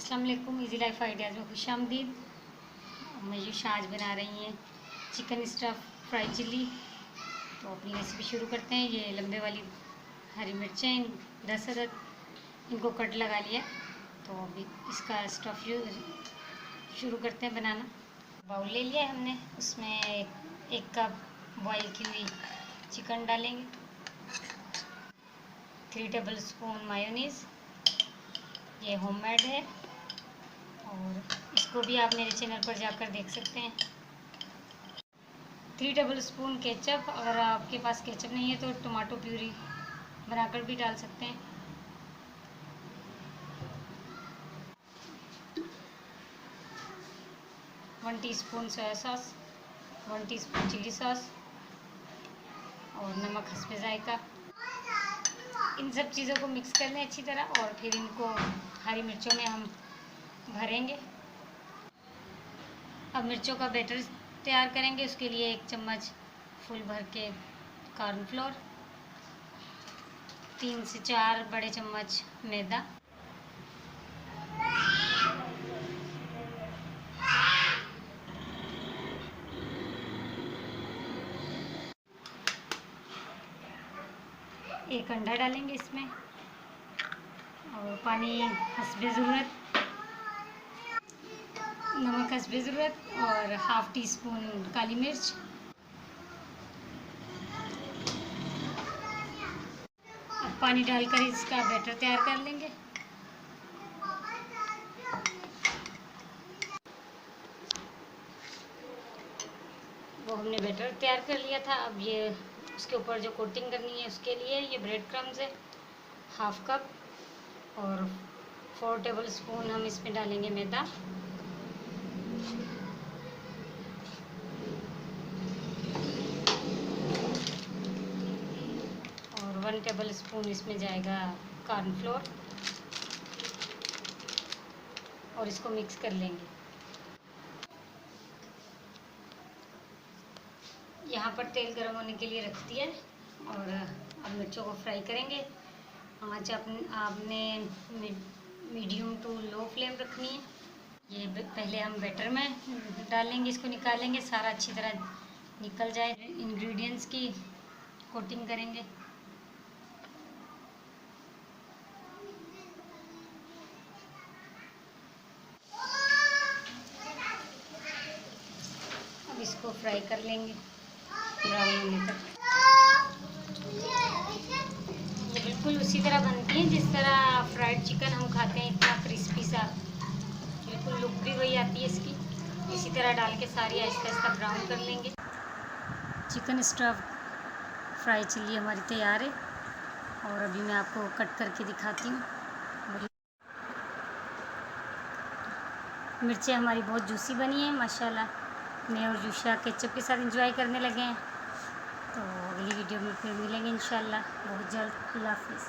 अस्सलाम वालेकुम। Easy life ideas में खुशामदीद। मयूषा आज बना रही हैं चिकन स्टफ़ फ्राई चिल्ली। तो अपनी रेसिपी शुरू करते हैं। ये लंबे वाली हरी मिर्चें 10 अदद, इनको कट लगा लिया। तो अभी इसका स्टफ़ शुरू करते हैं बनाना। बाउल ले लिया है हमने, उसमें एक कप बॉईल की हुई चिकन डालेंगे, 3 टेबल स्पून मायोनीज़, ये होममेड है और इसको भी आप मेरे चैनल पर जाकर देख सकते हैं। 3 टेबल स्पून केचप, अगर आपके पास केचप नहीं है तो टमाटो प्यूरी बनाकर भी डाल सकते हैं। One teaspoon soya sauce, 1 teaspoon chilli sauce और नमक हस्बे जायका। इन सब चीज़ों को मिक्स कर लें अच्छी तरह और फिर इनको हरी मिर्चों में हम भरेंगे। अब मिर्चों का बैटर तैयार करेंगे। उसके लिए 1 चम्मच फुल भर के कॉर्नफ्लोर, 3 से 4 बड़े चम्मच मैदा, एक अंडा डालेंगे इसमें और पानी हस्बे ज़रूरत, नमक हस्बे ज़रूरत और 1/2 टीस्पून काली मिर्च। अब पानी डालकर इसका बैटर तैयार कर लेंगे। वो हमने बैटर तैयार कर लिया था। अब ये उसके ऊपर जो कोटिंग करनी है उसके लिए ये ब्रेड क्रम्स है 1/2 कप और 4 टेबल स्पून हम इसमें डालेंगे मैदा और 1 टेबल स्पून इसमें जाएगा कॉर्नफ्लोर और इसको मिक्स कर लेंगे। यहाँ पर तेल गर्म होने के लिए रख दिया और अब मिर्चों को फ्राई करेंगे। आँच आपने मीडियम टू लो फ्लेम रखनी है। ये पहले हम बैटर में डालेंगे, इसको निकालेंगे, सारा अच्छी तरह निकल जाए। इंग्रेडिएंट्स की कोटिंग करेंगे। अब इसको फ्राई कर लेंगे ब्राउन होने तक। ये बिल्कुल उसी तरह बनती है जिस तरह फ्राइड चिकन हम खाते हैं, इतना क्रिस्पी सा, बिल्कुल लुक भी वही आती है इसकी। इसी तरह डाल के सारी आहिस्ता आहिस्ता ब्राउन कर लेंगे। चिकन स्टफ़ फ्राई चिल्ली हमारी तैयार है और अभी मैं आपको कट करके दिखाती हूँ। मिर्चें हमारी बहुत जूसी बनी है माशाल्लाह। मैं और जूशा केचप के साथ एंजॉय करने लगे हैं। तो अगली वीडियो में फिर मिलेंगे इंशाल्लाह बहुत जल्द। अल्लाह हाफ़िज़।